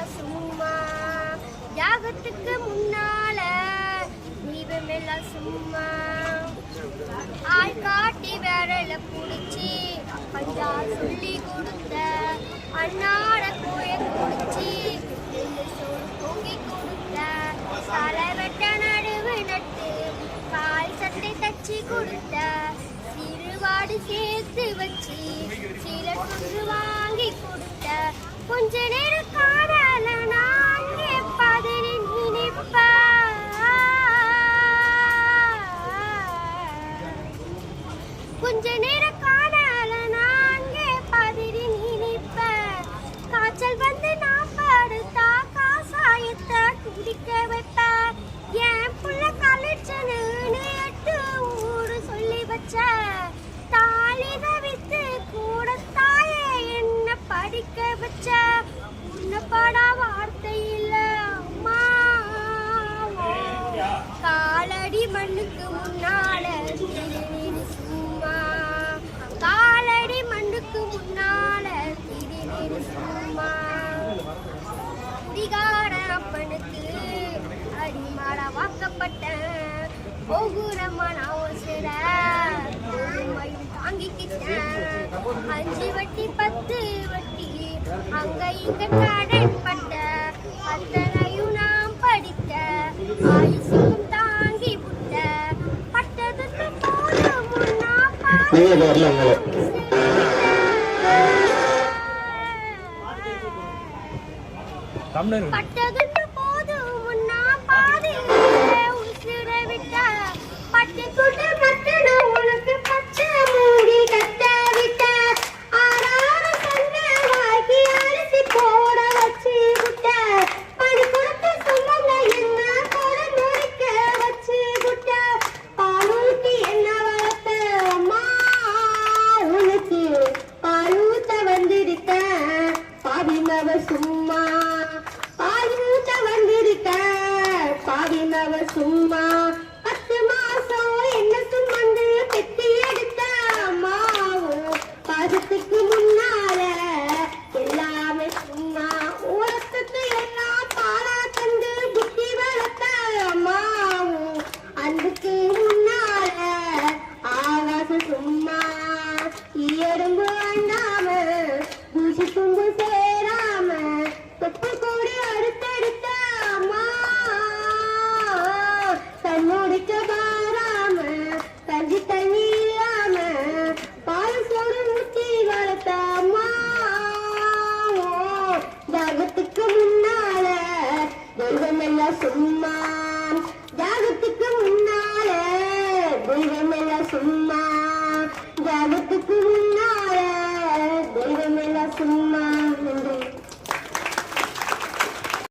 எல்லாம் சும்மா யாகத்துக்கு முன்னால தெய்வம் எல்லாம் சும்மா ஆள் காட்டி விரல புடிச்சி ஐயா சொல்லி கொடுத்த அண்ணாட கோய குடிச்சி பொங்கி கொடுத்த தலை வெட்ட நடுவு நட்டு கால் சட்டை தச்சு கொடுத்த சிறுவாடு சேர்த்து வச்சு சில கொண்டு வாங்கி கொடுத்த கொஞ்ச நேரம் காணல நான் பதிரி நினைப்ப கொஞ்ச நேரம் காணல நான் பதிரி நினைப்ப காய்ச்சல் வந்து நான் படுத்தா காசாயத்தை குடிக்க வைப்ப என் புள்ள கழிச்சனு நேற்று ஊரு சொல்லி வச்ச தாலி தவித்து கூட தாயே என்ன படிக்க வச்ச உன்னப்படா வார்த்தை இல்ல அம்மா காலடி மண்ணுக்கு முன்னால திடீர்னு சும்மா காலடி மண்ணுக்கு முன்னால திடீர்னு சும்மா குடிகார அப்பனுக்கு அடிமாட வாக்கப்பட்ட போகுரமான அவசர பொறுமையும் தாங்கிக்கிட்டேன் 5 வட்டி 10 வட்டி அங்க இங்க கடன் பட்ட அத்தனையும் நாம் படித்த ஆயுசுக்கும் தாங்கி விட்ட பட்டதுக்கு போதும் முன்னா பட்டதுக்கு போதும் முன்னா பாதி உசுர விட்ட பட்டு கொண்டு மட்டன உனக்கு பச்சை மூடி கட்ட விட்ட ஆறான கண்ண வாங்கி அரிசி போட வச்சு விட்ட பணி கொடுத்து சொன்னாங்க என்ன போட நொறுக்க வச்சு விட்ட பாலூட்டி என்ன வளர்த்த அம்மா உனக்கு பாலூத்த வந்திருக்க பாவினவ சும்மா பாலூத்த வந்திருக்க பாவினவ சும்மா 10 மாசம் என்ன சுமந்து பெத்தி எடுத்த அம்மாவும் பாசத்துக்கு முன்னால எல்லாமே சும்மா உலகத்துக்கு எல்லாம் பாலா தந்து புத்தி வளர்த்த அம்மாவும் அன்புக்கு முன்னால ஆகாசம் சும்மா எறும்பு அண்ணாம பூசி தும்பு சேராம தொப்பு கூடி அடுத்தடுத்த அம்மா தன்னோடிக்க பாராம தஞ்சி தண்ணி இல்லாம பால் சோறு ஊற்றி வளர்த்த அம்மா ஜாகத்துக்கு முன்னால தெய்வம் எல்லாம் சும்மா ஜாகத்துக்கு முன்னால தெய்வம் எல்லாம் சும்மா